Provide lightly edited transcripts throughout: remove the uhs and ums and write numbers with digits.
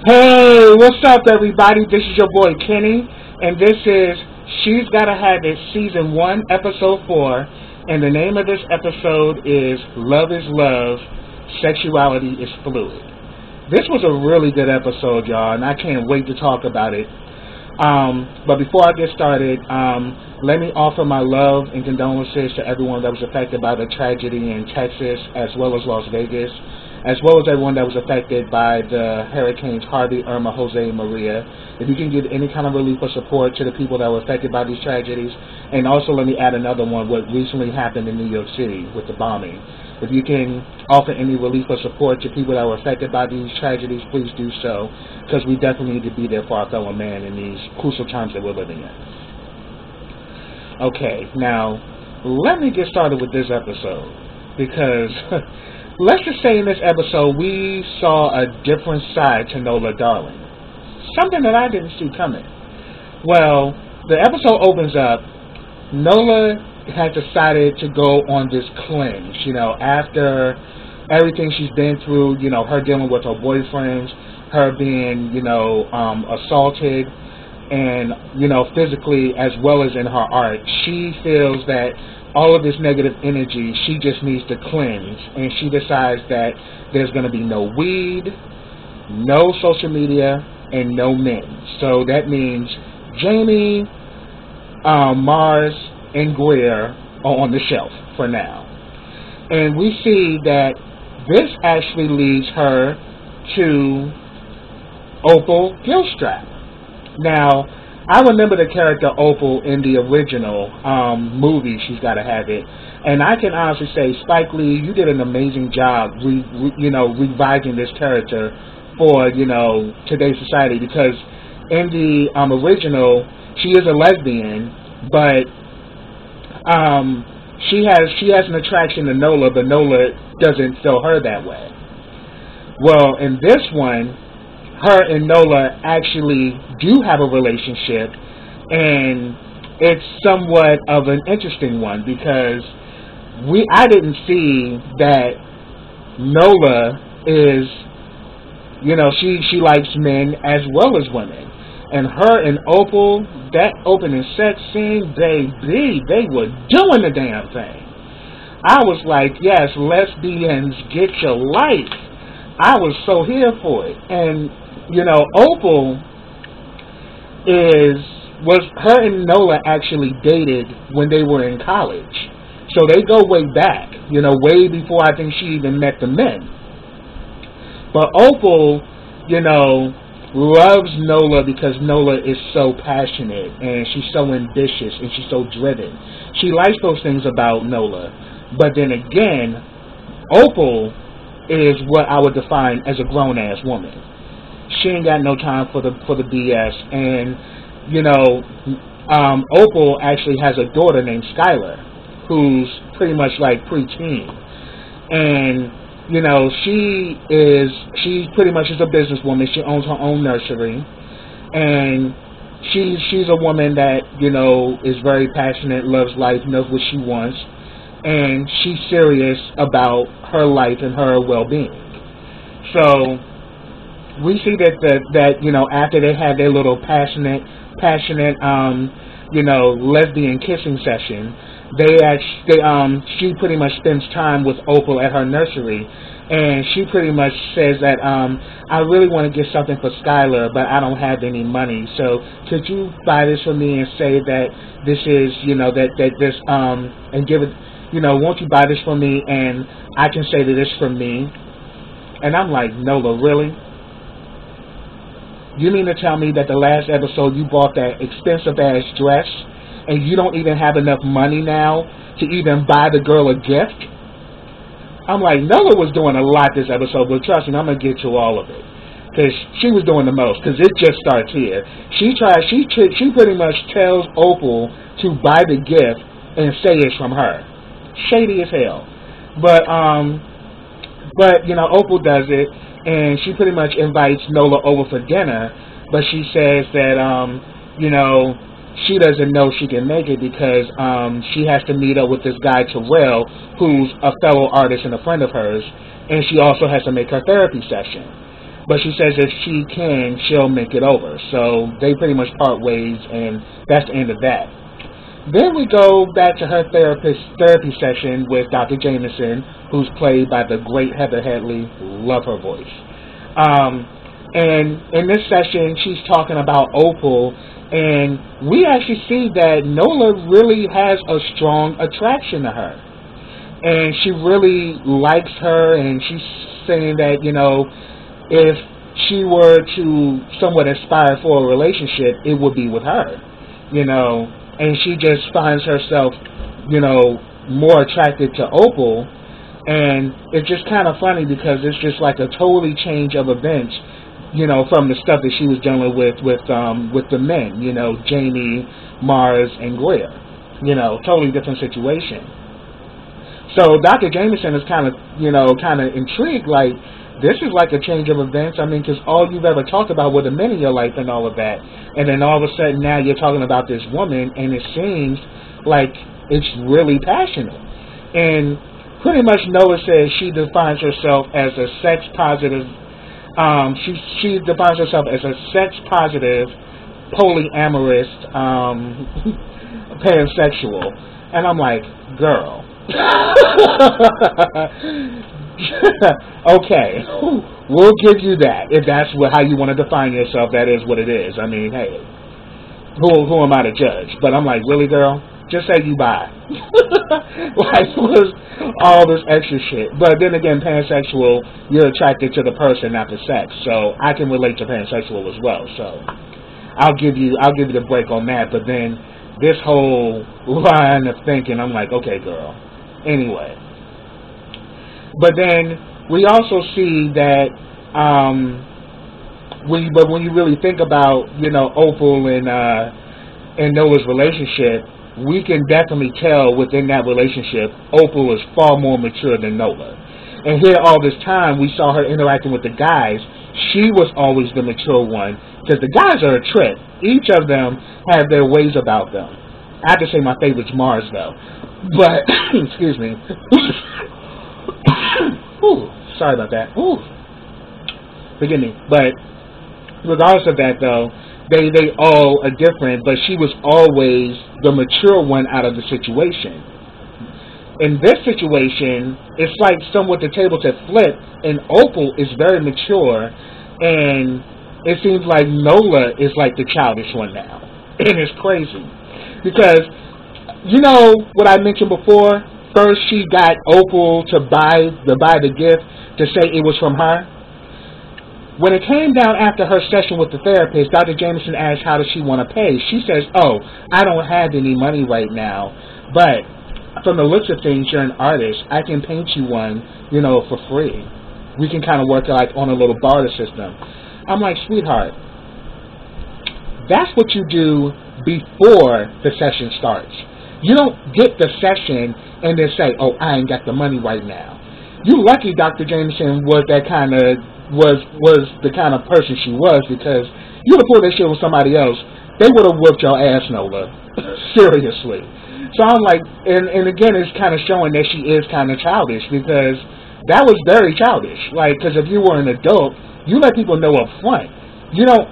Hey, what's up, everybody? This is your boy Kenny, and this is She's Gotta Have It Season 1, Episode 4, and the name of this episode is Love is Love, Sexuality is Fluid. This was a really good episode, y'all, and I can't wait to talk about it. But before I get started, let me offer my love and condolences to everyone that was affected by the tragedy in Texas as well as Las Vegas, as well as everyone that was affected by the hurricanes Harvey, Irma, Jose, and Maria. If you can give any kind of relief or support to the people that were affected by these tragedies, and also let me add another one, what recently happened in New York City with the bombing. If you can offer any relief or support to people that were affected by these tragedies, please do so, because we definitely need to be there for our fellow man in these crucial times that we're living in. Okay, now, let me get started with this episode, because let's just say in this episode, we saw a different side to Nola Darling. Something that I didn't see coming. Well, the episode opens up, Nola has decided to go on this cleanse, after everything she's been through, her dealing with her boyfriends, her being, assaulted, and, physically as well as in her art. She feels that all of this negative energy, she just needs to cleanse, and she decides that there's going to be no weed, no social media, and no men. So that means Jamie, Mars, and Greer are on the shelf for now. And we see that this actually leads her to Opal Gilstrap. Now, I remember the character Opal in the original movie, She's Gotta Have It. And I can honestly say, Spike Lee, you did an amazing job, revising this character for, today's society. Because in the original, she is a lesbian, but she has an attraction to Nola, but Nola doesn't feel her that way. Well, in this one, her and Nola actually do have a relationship, and it's somewhat of an interesting one because I didn't see that Nola is, she likes men as well as women. And her and Opal, that opening sex scene, baby, they were doing the damn thing. I was like, yes, lesbians, get your life. I was so here for it. And, Opal her and Nola actually dated when they were in college. So they go way back, way before I think she even met the men. But Opal, loves Nola because Nola is so passionate and she's so ambitious and she's so driven. She likes those things about Nola. But then again, Opal is what I would define as a grown-ass woman. She ain't got no time for the BS. And, Opal actually has a daughter named Skylar who's pretty much like preteen. And she pretty much is a businesswoman. She owns her own nursery, and she's a woman that is very passionate, loves life, knows what she wants, and she's serious about her life and her well-being. So we see that after they had their little passionate lesbian kissing session, she pretty much spends time with Opal at her nursery, and she pretty much says that I really want to get something for Skylar, but I don't have any money. So could you buy this for me and say that this is and give it, won't you buy this for me and I can say that it's for me? And I'm like, Nola, really? You mean to tell me that the last episode you bought that expensive ass dress and you don't even have enough money now to even buy the girl a gift? I'm like, Nola was doing a lot this episode, but trust me, I'm going to get to all of it. Because she was doing the most, because it just starts here. She pretty much tells Opal to buy the gift and say it's from her. Shady as hell. But Opal does it, and she pretty much invites Nola over for dinner, but she says that, she doesn't know she can make it because she has to meet up with this guy, Terrell, who's a fellow artist and a friend of hers, and she also has to make her therapy session. but she says if she can, she'll make it over. So they pretty much part ways, and that's the end of that. Then we go back to her therapy session with Dr. Jameson, who's played by the great Heather Headley. Love her voice. And in this session, she's talking about Opal, and we actually see that Nola really has a strong attraction to her. And she really likes her, and she's saying that, if she were to somewhat aspire for a relationship, it would be with her, and she just finds herself, more attracted to Opal. And it's just kind of funny because it's just like a totally change of events, from the stuff that she was dealing with the men, Jamie, Mars, and Greer, totally different situation. So Dr. Jameson is kind of intrigued, like, this is like a change of events. I mean, because all you've ever talked about were the men in your life and all of that. And then all of a sudden now you're talking about this woman, and it seems like it's really passionate. And pretty much Noah says she defines herself as a sex positive. She defines herself as a sex positive, polyamorous, pansexual. And I'm like, girl. Okay, we'll give you that. If that's how you want to define yourself, that is what it is. I mean, hey, who am I to judge? But I'm like, really, girl? Just say you bi. Like, was all this extra shit. But then again, pansexual, you're attracted to the person, not the sex. So I can relate to pansexual as well. So I'll give you the break on that. But then this whole line of thinking, I'm like, okay, girl. Anyway. But then we also see that when you really think about, Opal and Noah's relationship, we can definitely tell within that relationship, Opal is far more mature than Noah. And here all this time, we saw her interacting with the guys. She was always the mature one, because the guys are a trip. Each of them have their ways about them. I have to say my favorite's Mars, though. But, excuse me. Ooh, sorry about that. Ooh. Forgive me. But regardless of that, though, they all are different, but she was always the mature one out of the situation. In this situation, it's like somewhat the tables have flipped, and Opal is very mature, and it seems like Nola is like the childish one now. And it's crazy. Because, what I mentioned before? First, she got Opal to buy the gift to say it was from her. When it came down after her session with the therapist, Dr. Jameson asked how does she want to pay. She says, oh, I don't have any money right now, but from the looks of things, you're an artist. I can paint you one, for free. We can kind of work like on a little barter system. I'm like, sweetheart, that's what you do before the session starts. You don't get the session and then say, oh, I ain't got the money right now. You lucky Dr. Jameson was the kind of person she was, because you would have pulled that shit with somebody else, they would have whooped your ass, Nola. Seriously. So I'm like, and again, it's kind of showing that she is kind of childish, because that was very childish. Like, because if you were an adult, you let people know up front. You don't,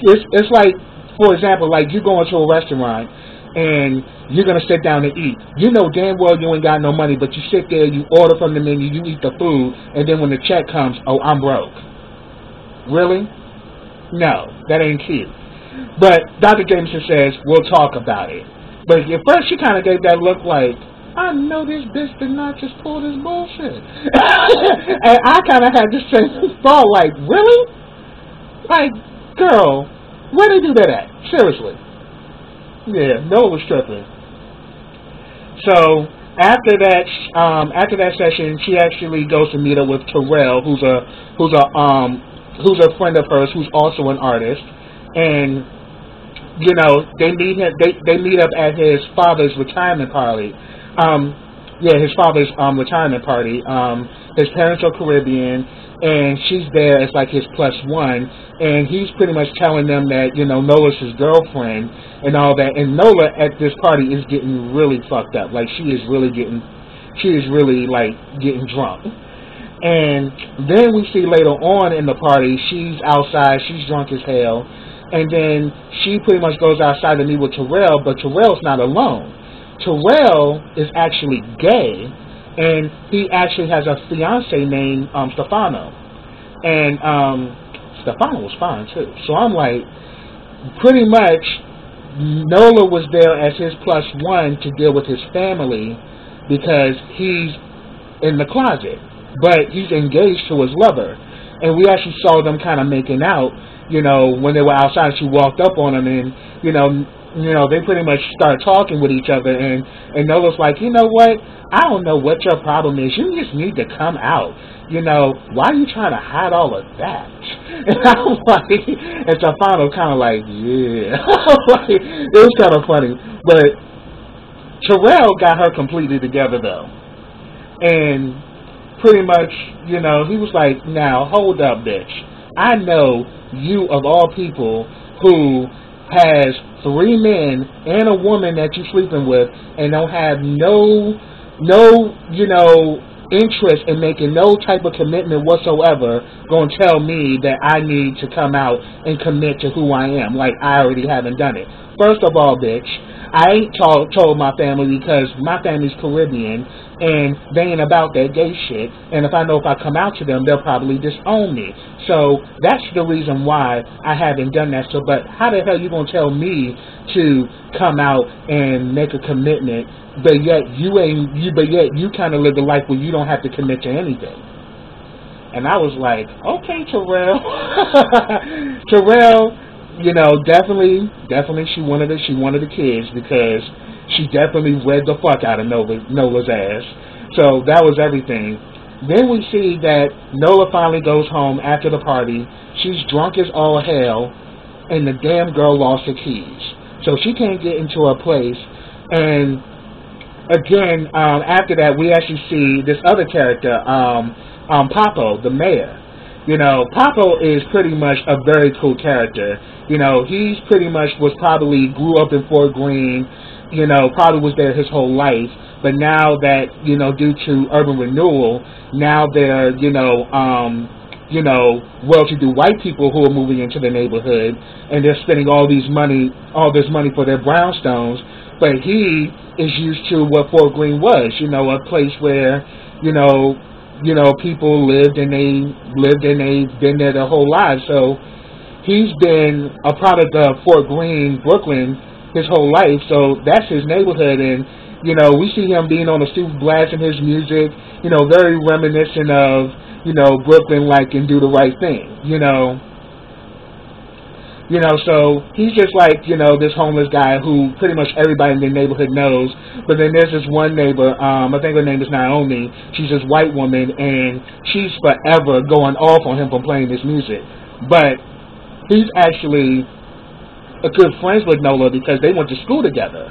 it's like, for example, like you go into a restaurant and you're going to sit down and eat. You know damn well you ain't got no money, but you sit there, you order from the menu, you eat the food, and then when the check comes, oh, I'm broke. Really? No, that ain't cute. But Dr. Jameson says, we'll talk about it. But at first she kind of gave that look like, I know this bitch did not just pull this bullshit. And I kind of had the same thought, like, really? Like, girl, where they do that at? Seriously. Yeah, Noah was tripping. So after that session, she actually goes to meet up with Terrell, who's a friend of hers, who's also an artist, and they meet up at his father's retirement party. His father's retirement party. His parents are Caribbean, and she's there as like his +1, and he's pretty much telling them that Nola's his girlfriend and all that. And Nola at this party is getting really fucked up. Like she is really getting drunk. And then we see later on in the party, she's outside, she's drunk as hell, and then she pretty much goes outside to meet with Terrell, but Terrell's not alone. Terrell is actually gay, and he actually has a fiance named Stefano. And Stefano was fine too. So I'm like, pretty much, Nola was there as his plus one to deal with his family because he's in the closet, but he's engaged to his lover. And we actually saw them kind of making out, when they were outside. She walked up on him, and they pretty much started talking with each other. And Nola's like, you know what? I don't know what your problem is. You just need to come out. Why are you trying to hide all of that? And I was like, and Stefano kind of like, yeah. It was kind of funny. But Terrell got her completely together, though. And pretty much, he was like, now, hold up, bitch. I know you, of all people, who has 3 men and a woman that you're sleeping with and don't have no interest in making no type of commitment whatsoever, going to tell me that I need to come out and commit to who I am, like I already haven't done it. First of all, bitch, I ain't told my family because my family's Caribbean and they ain't about that gay shit, and if I know if I come out to them, they'll probably disown me. So that's the reason why I haven't done that. So, but how the hell you gonna tell me to come out and make a commitment, but yet you kind of live the life where you don't have to commit to anything? And I was like, okay, Terrell. Terrell, definitely she wanted the kids because she definitely read the fuck out of Nola's ass. So that was everything. Then we see that Nola finally goes home after the party. She's drunk as all hell, and the damn girl lost her keys. So she can't get into her place. And again, after that, we actually see this other character, Papo, the mayor. Papo is pretty much a very cool character. He's pretty much grew up in Fort Greene, probably was there his whole life. But now that, due to urban renewal, now they're, well-to-do white people who are moving into the neighborhood, and they're spending all this money for their brownstones. But he is used to what Fort Greene was, a place where, people lived and they've been there their whole lives. So he's been a product of Fort Greene, Brooklyn, his whole life. So that's his neighborhood. And, we see him being on the stoop blasting his music, very reminiscent of, Brooklyn, like, and Do the Right Thing, so he's just like, this homeless guy who pretty much everybody in the neighborhood knows. But then there's this one neighbor, I think her name is Naomi. She's this white woman, and she's forever going off on him for playing this music. But he's actually a good friends with Nola because they went to school together.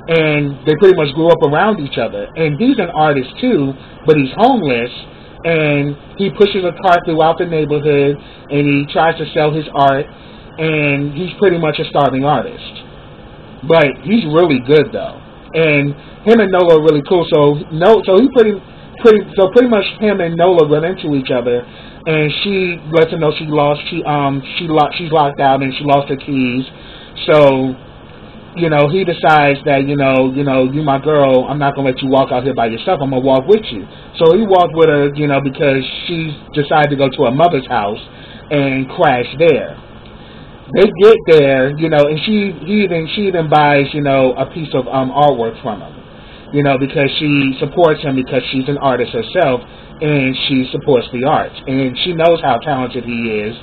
And they pretty much grew up around each other. And he's an artist too, but he's homeless. And he pushes a cart throughout the neighborhood, and he tries to sell his art. And he's pretty much a starving artist. But he's really good though. And him and Nola are really cool. So pretty much him and Nola run into each other, and she lets him know she's locked out and she lost her keys. So, he decides that, you my girl, I'm not gonna let you walk out here by yourself. I'm gonna walk with you. So he walked with her, because she's decided to go to her mother's house and crash there. They get there, and he even buys, a piece of artwork from him, because she supports him because she's an artist herself, and she supports the arts, and she knows how talented he is,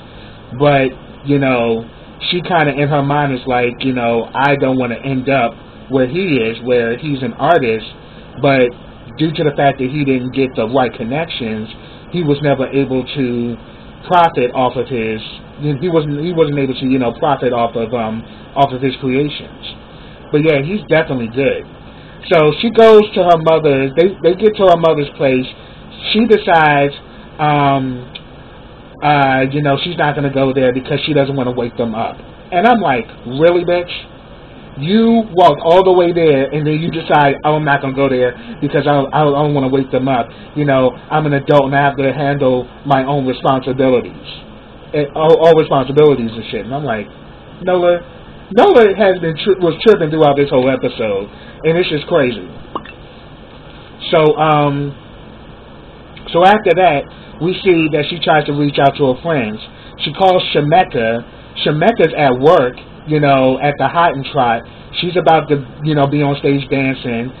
but, she kind of in her mind is like, I don't want to end up where he is, where he's an artist, but due to the fact that he didn't get the right connections, he was never able to profit off of his. He wasn't able to profit off of his creations. But yeah, he's definitely good. So she goes to her mother's. They get to her mother's place. She decides, she's not going to go there because she doesn't want to wake them up. And I'm like, really, bitch? You walked all the way there, and then you decide, oh, I'm not going to go there because I don't want to wake them up. You know, I'm an adult and I have to handle my own responsibilities. All responsibilities and shit. And I'm like, Nola was tripping throughout this whole episode, and it's just crazy. So after that, we see that she tries to reach out to her friends. She calls Shemeka. Shemeka's at work, you know, at the Hot and Trot. She's about to, you know, be on stage dancing,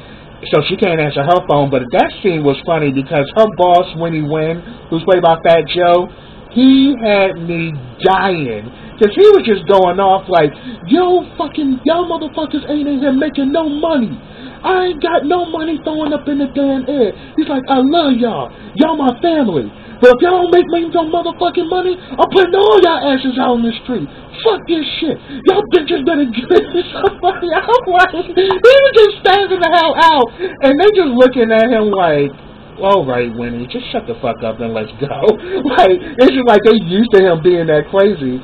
so she can't answer her phone. But that scene was funny because her boss, Winnie Wynn, who's played by Fat Joe, he had me dying. Because he was just going off like, y'all motherfuckers ain't in here making no money. I ain't got no money throwing up in the damn air. He's like, I love y'all. Y'all my family. But if y'all don't make me some motherfucking money, I'm putting all y'all asses out on the street. Fuck this shit. Y'all bitches better get somebody out. Like, he was just standing the hell out. And they just looking at him like, all right, Winnie, just shut the fuck up and let's go. Like, it's just like they used to him being that crazy.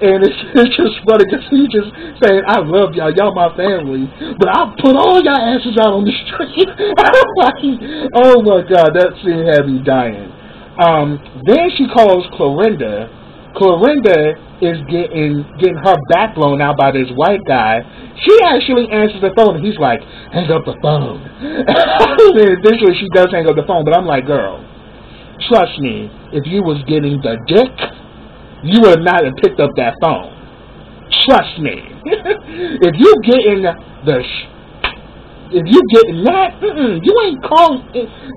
And it's just funny because he's just saying, I love y'all, y'all my family, but I'll put all y'all asses out on the street. Like, oh my God, that scene had me dying. Then she calls Clorinda. Clorinda is getting her back blown out by this white guy. She actually answers the phone, and he's like, hang up the phone. And eventually she does hang up the phone, but I'm like, girl, trust me, if you was getting the dick, you would not have picked up that phone. Trust me. If you getting that, you ain't calling.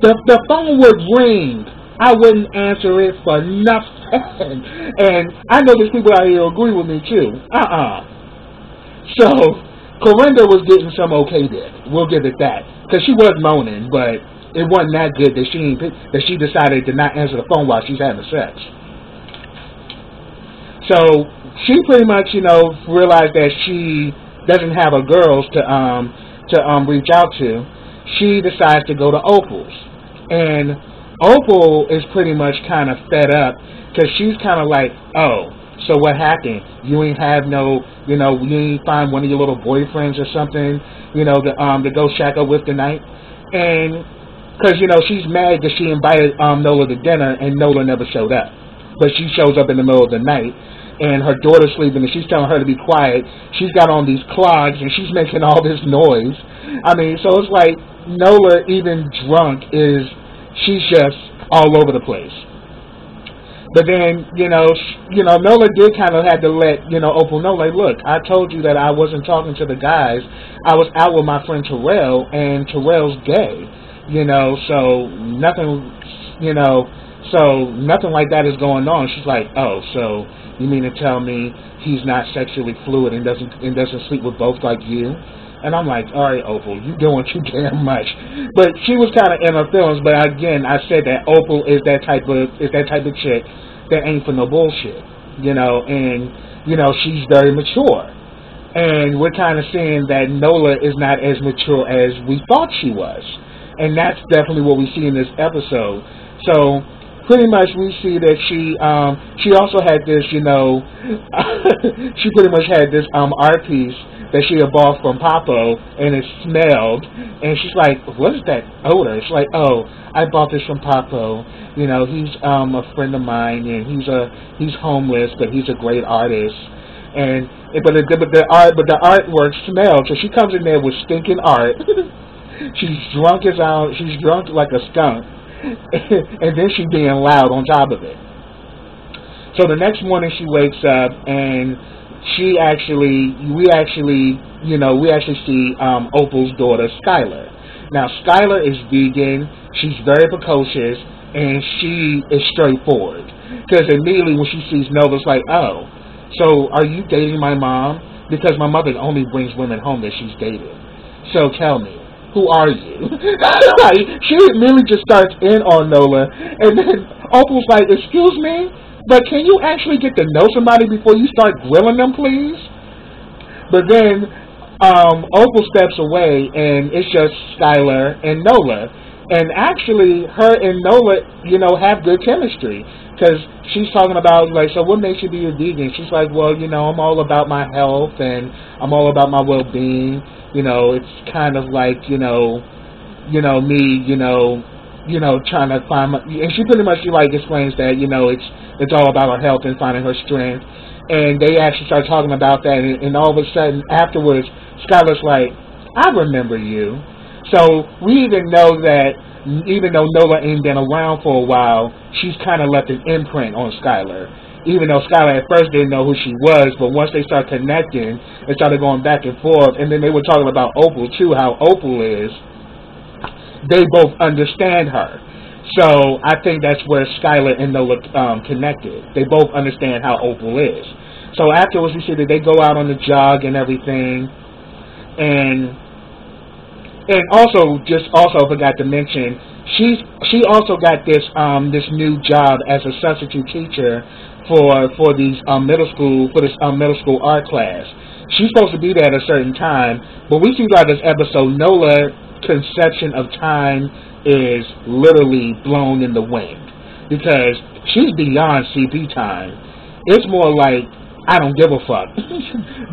The phone would ring. I wouldn't answer it for nothing. And I know there's people out here who agree with me too. So Corinda was getting some okay dick. We'll give it that, because she was moaning, but it wasn't that good that she decided to not answer the phone while she's having sex. So she pretty much, you know, realized that she doesn't have a girls to reach out to. She decides to go to Opal's, and Opal is pretty much kind of fed up because she's kind of like, oh, so what happened? You ain't have no, you know, you ain't find one of your little boyfriends or something, you know, to go shack up with tonight, and because, you know, she's mad that she invited Nola to dinner and Nola never showed up. But she shows up in the middle of the night, and her daughter's sleeping, and she's telling her to be quiet. She's got on these clogs, and she's making all this noise. I mean, so it's like Nola, even drunk, she's just all over the place. But then, you know, Nola did kind of have to let, you know, Opal know, like, look, I told you that I wasn't talking to the guys. I was out with my friend Terrell, and Terrell's gay, you know, so nothing, you know. So nothing like that is going on. She's like, oh, so you mean to tell me he's not sexually fluid and doesn't sleep with both like you? And I'm like, all right, Opal, you doing too damn much. But she was kind of in her feelings. But again, I said that Opal is that type of chick that ain't for no bullshit, you know. And you know, she's very mature. And we're kind of seeing that Nola is not as mature as we thought she was. And that's definitely what we see in this episode. So pretty much we see that she also had this, you know, she pretty much had this art piece that she had bought from Papo, and it smelled, and she's like, what is that odor? It's like, oh, I bought this from Papo. You know, he's a friend of mine, and he's homeless, but he's a great artist. And but the artwork smelled, so she comes in there with stinking art. She's drunk like a skunk. And then she's being loud on top of it. So the next morning she wakes up, and we actually see Opal's daughter, Skylar. Now Skylar is vegan. She's very precocious, and she is straightforward. Because immediately when she sees Nova, it's like, oh, so are you dating my mom? Because my mother only brings women home that she's dated. So tell me, who are you? Like, she immediately just starts in on Nola, and then Opal's like, excuse me, but can you actually get to know somebody before you start grilling them, please? But then Opal steps away, and it's just Skylar and Nola. And actually, her and Nola, have good chemistry. Because she's talking about, like, so what makes you be a vegan? She's like, well, I'm all about my health and I'm all about my well-being. It's kind of like, me, trying to find my, and she pretty much, like, explains that, it's all about her health and finding her strength. And they actually start talking about that, and all of a sudden, afterwards, Skylar's like, I remember you. So we even know that even though Nola ain't been around for a while, she's kind of left an imprint on Skylar. Even though Skylar at first didn't know who she was, but once they start connecting, they started going back and forth, and then they were talking about Opal too, how Opal is. They both understand her. So I think that's where Skylar and Nola connected. They both understand how Opal is. So afterwards, we see that they go out on the jog and everything, and also forgot to mention, she also got this new job as a substitute teacher for these middle school art class. She's supposed to be there at a certain time, but we see throughout this episode, Nola's conception of time is literally blown in the wind because she's beyond CP time. It's more like, I don't give a fuck.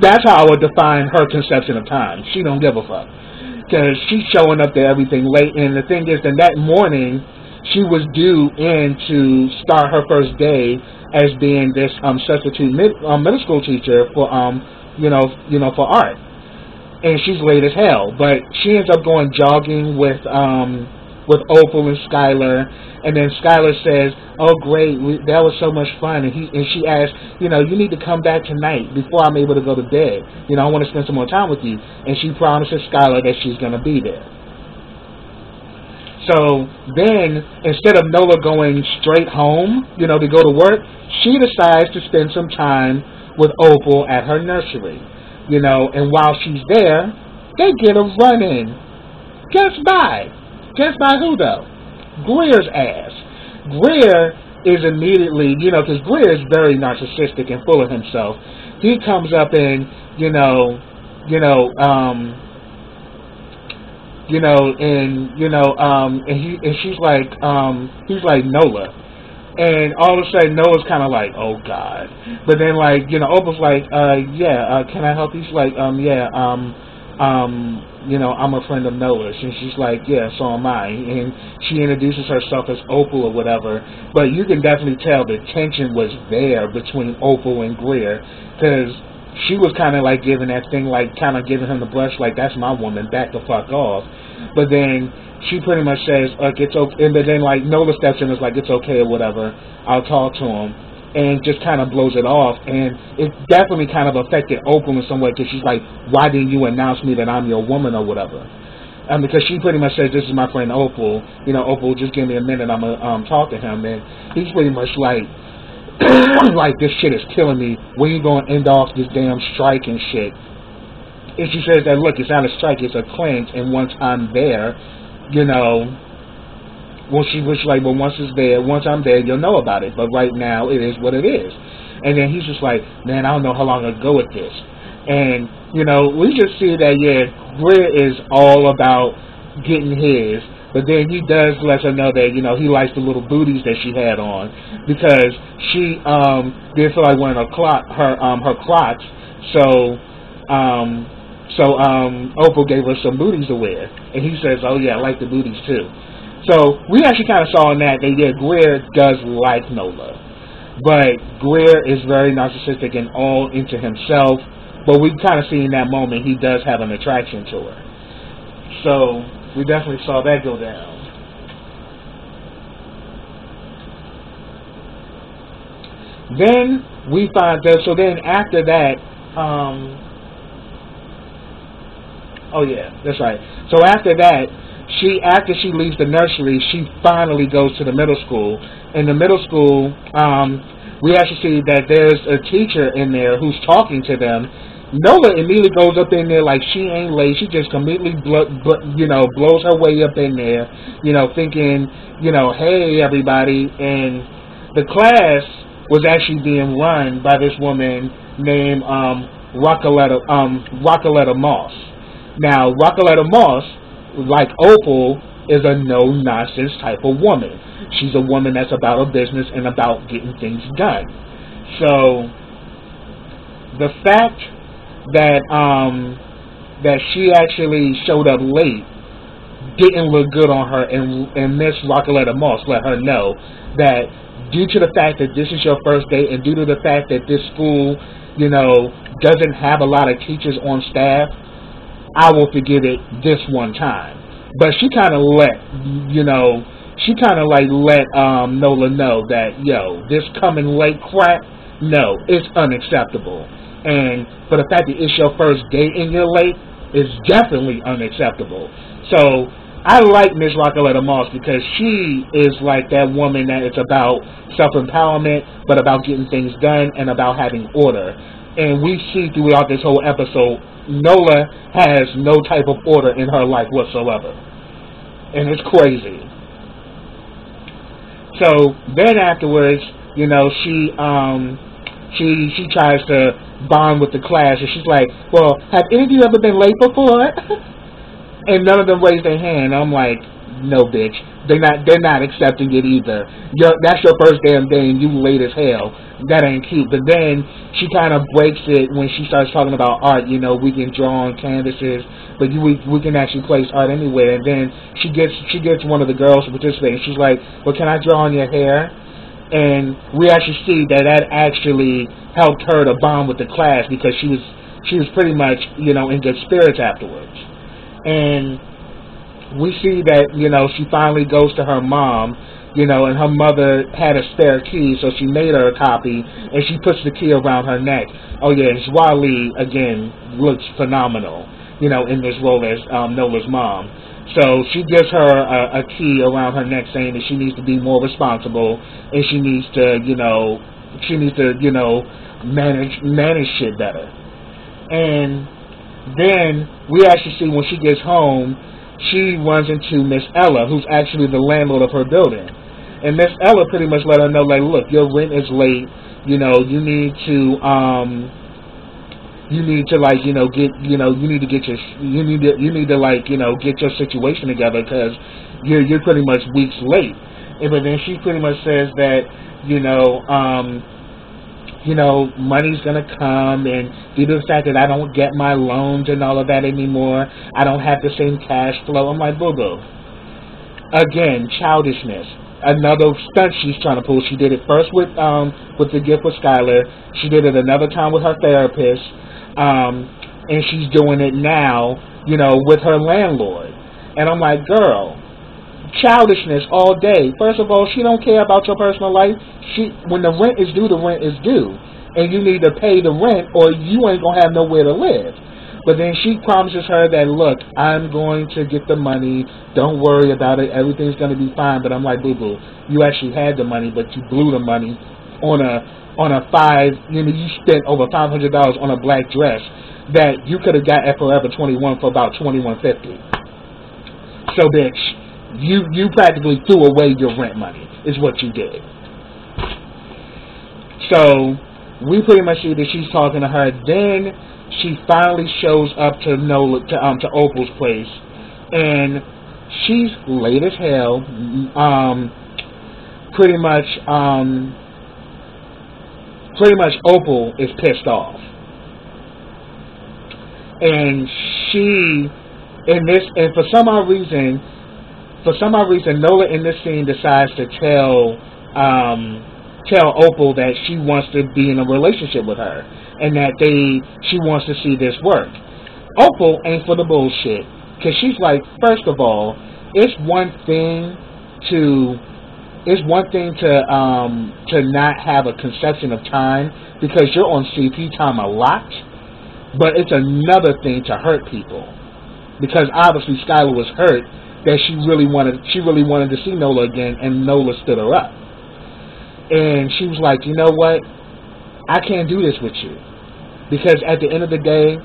That's how I would define her conception of time. She don't give a fuck. Because she's showing up to everything late, and the thing is that morning she was due in to start her first day as being this substitute middle school teacher for for art, and she's late as hell. But she ends up going jogging with Opal and Skylar, and then Skylar says, "Oh great, that was so much fun." And she asks, "You need to come back tonight before I'm able to go to bed. I want to spend some more time with you." And she promises Skylar that she's going to be there. So then, instead of Nola going straight home, to go to work, she decides to spend some time with Opal at her nursery. And while she's there, they get a run-in. Guess by who, though? Greer's ass. Greer is immediately, because Greer is very narcissistic and full of himself. He comes up and, and she's like, he's like, Nola. And all of a sudden, Noah's kind of like, oh, God. But then, like, Opal's like, can I help you? She's like, I'm a friend of Noah's. And she's like, yeah, so am I. And she introduces herself as Opal or whatever. But you can definitely tell the tension was there between Opal and Greer. Because she was kind of like giving that thing, like kind of giving him the brush, like, that's my woman, back the fuck off. But then she pretty much says, like, it's okay. And then, like, Nola steps in and is like, it's okay or whatever. I'll talk to him. And just kind of blows it off. And it definitely kind of affected Opal in some way because she's like, why didn't you announce me that I'm your woman or whatever? Because she pretty much says, this is my friend Opal. Opal, just give me a minute. I'm going to talk to him. And he's pretty much like, like, this shit is killing me. When you going to end off this damn strike and shit? And she says that, look, it's not a strike, it's a cleanse. And once I'm there, well, she was like, well, once I'm there, you'll know about it. But right now, it is what it is. And then he's just like, man, I don't know how long I'll go with this. And, we just see that, Greer is all about getting his. But then he does let her know that, he likes the little booties that she had on. Because she didn't feel like wearing her Crocs. So Opal gave her some booties to wear. And he says, oh, yeah, I like the booties, too. So we actually kind of saw in that Greer does like Nola. But Greer is very narcissistic and all into himself. But we kind of see in that moment he does have an attraction to her. So we definitely saw that go down. Then we find that, so then after that, oh yeah, that's right. So after that, after she leaves the nursery, she finally goes to the middle school. In the middle school, we actually see that there's a teacher in there who's talking to them. Nola immediately goes up in there like she ain't late. She just completely, blows her way up in there, thinking, hey, everybody. And the class was actually being run by this woman named Rockaletta Moss. Now, Rockaletta Moss, like Opal, is a no-nonsense type of woman. She's a woman that's about her business and about getting things done. So the fact that that she actually showed up late didn't look good on her, and Miss Rocoletta Moss let her know that due to the fact that this is your first date, and due to the fact that this school, doesn't have a lot of teachers on staff, I will forgive it this one time. But she kind of let Nola know that, this coming late crap, no, it's unacceptable. And for the fact that it's your first date and you're late, is definitely unacceptable. So I like Miss Rocoletta Moss because she is like that woman that it's about self-empowerment, but about getting things done and about having order. And we see throughout this whole episode, Nola has no type of order in her life whatsoever. And it's crazy. So then afterwards, she tries to bond with the class, and she's like, well, have any of you ever been late before? And none of them raised their hand. I'm like, no, bitch. They're not accepting it either. That's your first damn day and you late as hell. That ain't cute. But then she kind of breaks it when she starts talking about art. We can draw on canvases, but we can actually place art anywhere. And then she gets one of the girls to participate, and she's like, well, can I draw on your hair? And we actually see that actually helped her to bond with the class because she was pretty much, in good spirits afterwards. And we see that, she finally goes to her mom, and her mother had a spare key, so she made her a copy, and she puts the key around her neck. Oh, yeah, and Joie Lee, again, looks phenomenal, in this role as Nola's mom. So she gives her a key around her neck saying that she needs to be more responsible, and she needs to, manage shit better. And then we actually see when she gets home, she runs into Miss Ella, who's actually the landlord of her building. And Miss Ella pretty much let her know, like, look, your rent is late. You need to get your situation together because you're pretty much weeks late. But then she pretty much says that, money's gonna come, and due to the fact that I don't get my loans and all of that anymore, I don't have the same cash flow. I'm like, boo-boo. Again, childishness. Another stunt she's trying to pull. She did it first with the gift with Skylar. She did it another time with her therapist, and she's doing it now, with her landlord. And I'm like, girl, childishness all day. First of all, she don't care about your personal life. When the rent is due, the rent is due, and you need to pay the rent, or you ain't gonna have nowhere to live. But then she promises her that, look, I'm going to get the money. Don't worry about it. Everything's gonna be fine. But I'm like, boo boo, you actually had the money, but you blew the money on a you spent over $500 on a black dress that you could have got at Forever 21 for about $21.50. So bitch, you practically threw away your rent money, is what you did. So we pretty much see that she's talking to her. Then she finally shows up to Opal's place, and she's late as hell. Pretty much Opal is pissed off, and for some odd reason, Nola in this scene decides to tell Opal that she wants to be in a relationship with her, and that she wants to see this work. Opal ain't for the bullshit, because she's like, first of all, it's one thing to not have a conception of time because you're on CP time a lot, but it's another thing to hurt people, because obviously Skylar was hurt that she really wanted to see Nola again, and Nola stood her up. And she was like, you know what? I can't do this with you. Because at the end of the day,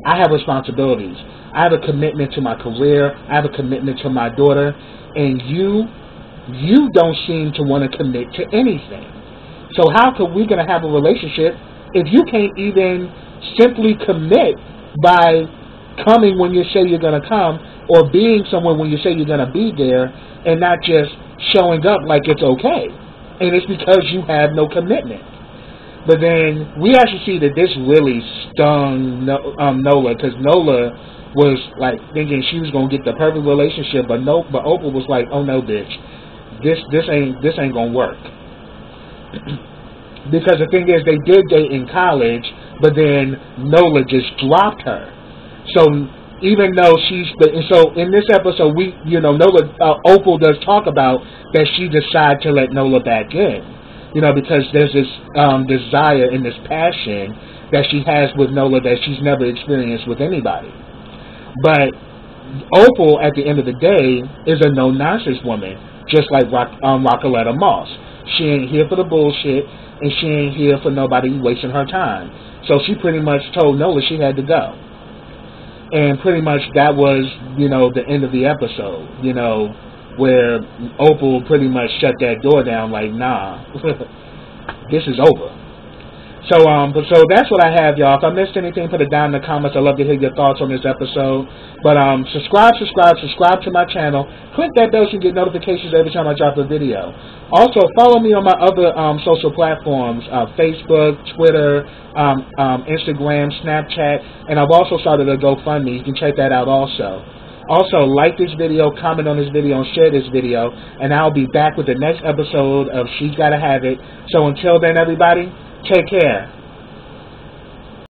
I have responsibilities. I have a commitment to my career. I have a commitment to my daughter. And you don't seem to want to commit to anything. So how could we going to have a relationship if you can't even simply commit by coming when you say you're going to come, or being somewhere when you say you're going to be there and not just showing up like it's okay. And it's because you have no commitment. But then we actually see that this really stung Nola, because Nola was like thinking she was gonna get the perfect relationship, but Opal was like, "Oh no, bitch, this ain't gonna work." Because the thing is, they did date in college, but then Nola just dropped her. So even though so in this episode, Opal does talk about that she decided to let Nola back in. Because there's this desire and this passion that she has with Nola that she's never experienced with anybody. But Opal, at the end of the day, is a no-nonsense woman, just like Rockaletta Moss. She ain't here for the bullshit, and she ain't here for nobody wasting her time. So she pretty much told Nola she had to go. And pretty much that was, the end of the episode, where Opal pretty much shut that door down like, nah, this is over. So that's what I have, y'all. If I missed anything, put it down in the comments. I'd love to hear your thoughts on this episode. But subscribe to my channel. Click that bell so you get notifications every time I drop a video. Also, follow me on my other social platforms, Facebook, Twitter, Instagram, Snapchat, and I've also started a GoFundMe. You can check that out also. Also, like this video, comment on this video, and share this video. And I'll be back with the next episode of She's Gotta Have It. So until then, everybody, take care.